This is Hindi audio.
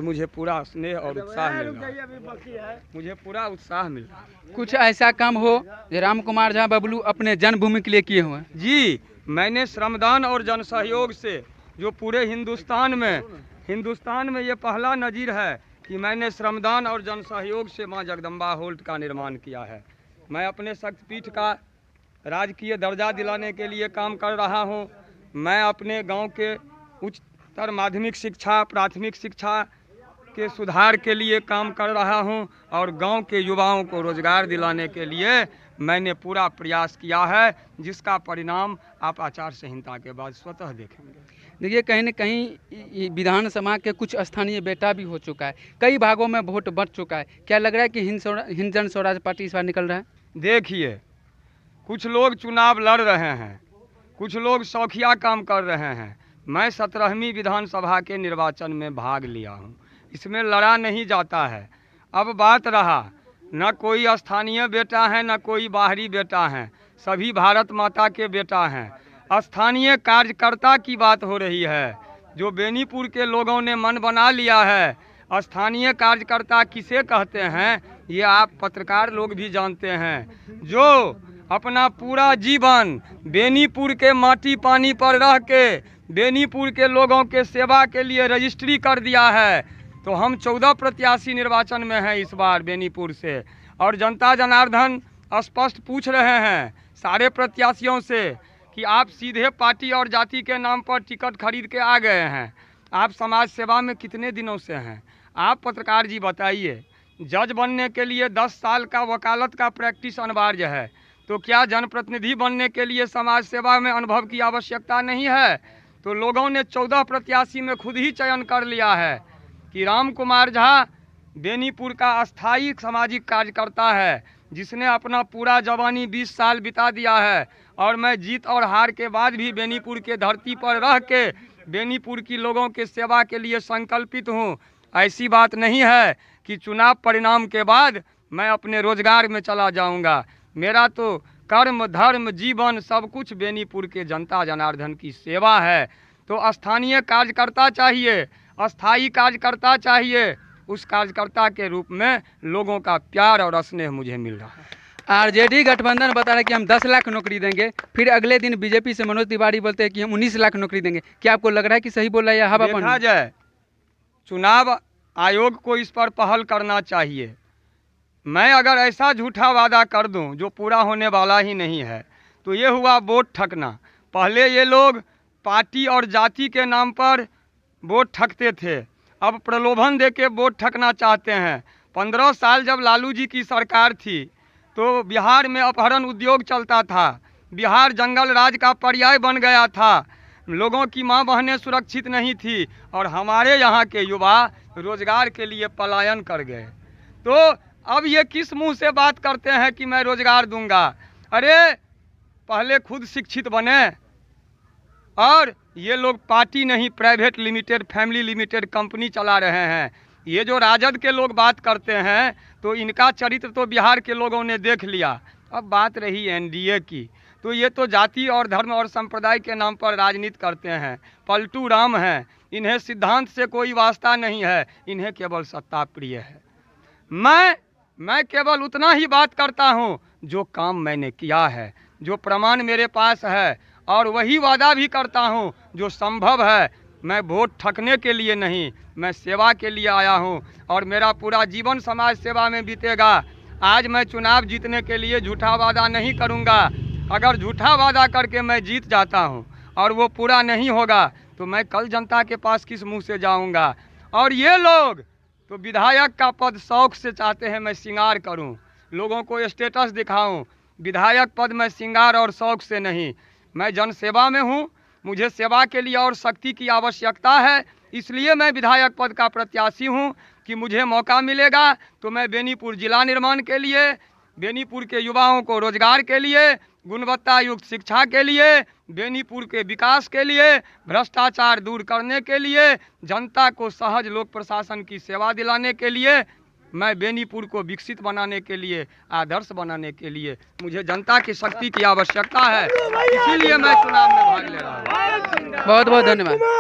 और मुझे पूरा स्नेह और उत्साह मिल रहा है, मुझे पूरा उत्साह मिल रहा है। कुछ ऐसा काम हो जो राम कुमार झा बबलू अपने जन्मभूमि के लिए किए हुए हैं? जी, मैंने श्रमदान और जन सहयोग से जो पूरे हिंदुस्तान में ये पहला नज़ीर है कि मैंने श्रमदान और जन सहयोग से माँ जगदम्बा हॉल्ट का निर्माण किया है। मैं अपने शक्तिपीठ का राजकीय दर्जा दिलाने के लिए काम कर रहा हूँ। मैं अपने गांव के उच्चतर माध्यमिक शिक्षा, प्राथमिक शिक्षा के सुधार के लिए काम कर रहा हूं और गांव के युवाओं को रोजगार दिलाने के लिए मैंने पूरा प्रयास किया है, जिसका परिणाम आप आचार संहिता के बाद स्वतः देखेंगे। देखिए, कहीं न कहीं विधानसभा के कुछ स्थानीय बेटा भी हो चुका है, कई भागों में वोट बढ़ चुका है। क्या लग रहा है कि हिंद जन स्वराज पार्टी इस बार निकल रहा है? देखिए, कुछ लोग चुनाव लड़ रहे हैं, कुछ लोग शौकिया काम कर रहे हैं। मैं 17वीं विधानसभा के निर्वाचन में भाग लिया हूँ, इसमें लड़ा नहीं जाता है। अब बात रहा, न कोई स्थानीय बेटा है न कोई बाहरी बेटा है, सभी भारत माता के बेटा हैं। स्थानीय कार्यकर्ता की बात हो रही है, जो बेनीपुर के लोगों ने मन बना लिया है। स्थानीय कार्यकर्ता किसे कहते हैं ये आप पत्रकार लोग भी जानते हैं, जो अपना पूरा जीवन बेनीपुर के माटी पानी पर रह के बेनीपुर के लोगों के सेवा के लिए रजिस्ट्री कर दिया है। तो हम 14 प्रत्याशी निर्वाचन में हैं इस बार बेनीपुर से, और जनता जनार्दन स्पष्ट पूछ रहे हैं सारे प्रत्याशियों से कि आप सीधे पार्टी और जाति के नाम पर टिकट खरीद के आ गए हैं, आप समाज सेवा में कितने दिनों से हैं? आप पत्रकार जी बताइए, जज बनने के लिए 10 साल का वकालत का प्रैक्टिस अनिवार्य है, तो क्या जनप्रतिनिधि बनने के लिए समाज सेवा में अनुभव की आवश्यकता नहीं है? तो लोगों ने 14 प्रत्याशी में खुद ही चयन कर लिया है कि राम कुमार झा बेनीपुर का अस्थायी सामाजिक कार्यकर्ता है, जिसने अपना पूरा जवानी 20 साल बिता दिया है। और मैं जीत और हार के बाद भी बेनीपुर के धरती पर रह के बेनीपुर की लोगों के सेवा के लिए संकल्पित हूँ। ऐसी बात नहीं है कि चुनाव परिणाम के बाद मैं अपने रोजगार में चला जाऊंगा। मेरा तो कर्म धर्म जीवन सब कुछ बेनीपुर के जनता जनार्दन की सेवा है। तो स्थानीय कार्यकर्ता चाहिए, अस्थायी कार्यकर्ता चाहिए, उस कार्यकर्ता के रूप में लोगों का प्यार और स्नेह मुझे मिल रहा है। आरजेडी गठबंधन बता रहा है कि हम 10 लाख नौकरी देंगे, फिर अगले दिन बीजेपी से मनोज तिवारी बोलते हैं कि हम 19 लाख नौकरी देंगे। क्या आपको लग रहा है कि सही बोल रहा है या हवा देखा जाए, चुनाव आयोग को इस पर पहल करना चाहिए। मैं अगर ऐसा झूठा वादा कर दूं जो पूरा होने वाला ही नहीं है, तो ये हुआ वोट ठगना। पहले ये लोग पार्टी और जाति के नाम पर वोट ठगते थे, अब प्रलोभन देके वोट ठगना चाहते हैं। 15 साल जब लालू जी की सरकार थी तो बिहार में अपहरण उद्योग चलता था, बिहार जंगल राज का पर्याय बन गया था, लोगों की माँ बहनें सुरक्षित नहीं थी और हमारे यहाँ के युवा रोजगार के लिए पलायन कर गए। तो अब ये किस मुंह से बात करते हैं कि मैं रोजगार दूंगा? अरे पहले खुद शिक्षित बने। और ये लोग पार्टी नहीं, private limited, family limited company चला रहे हैं। ये जो राजद के लोग बात करते हैं तो इनका चरित्र तो बिहार के लोगों ने देख लिया। अब बात रही एनडीए की, तो ये तो जाति और धर्म और संप्रदाय के नाम पर राजनीति करते हैं, पलटू राम हैं। इन्हें सिद्धांत से कोई वास्ता नहीं है, इन्हें केवल सत्ता प्रिय है। मैं केवल उतना ही बात करता हूँ जो काम मैंने किया है, जो प्रमाण मेरे पास है, और वही वादा भी करता हूँ जो संभव है। मैं वोट ठगने के लिए नहीं, मैं सेवा के लिए आया हूँ और मेरा पूरा जीवन समाज सेवा में बीतेगा। आज मैं चुनाव जीतने के लिए झूठा वादा नहीं करूँगा। अगर झूठा वादा करके मैं जीत जाता हूँ और वो पूरा नहीं होगा तो मैं कल जनता के पास किस मुंह से जाऊँगा? और ये लोग तो विधायक का पद शौक से चाहते हैं मैं श्रृंगार करूँ, लोगों को स्टेटस दिखाऊँ। विधायक पद मैं श्रृंगार और शौक से नहीं, मैं जनसेवा में हूँ, मुझे सेवा के लिए और शक्ति की आवश्यकता है। इसलिए मैं विधायक पद का प्रत्याशी हूँ कि मुझे मौका मिलेगा तो मैं बेनीपुर जिला निर्माण के लिए, बेनीपुर के युवाओं को रोजगार के लिए, गुणवत्ता युक्त शिक्षा के लिए, बेनीपुर के विकास के लिए, भ्रष्टाचार दूर करने के लिए, जनता को सहज लोक प्रशासन की सेवा दिलाने के लिए, मैं बेनीपुर को विकसित बनाने के लिए, आदर्श बनाने के लिए मुझे जनता की शक्ति की आवश्यकता है। इसीलिए मैं चुनाव में भाग ले रहा हूँ। बहुत बहुत धन्यवाद।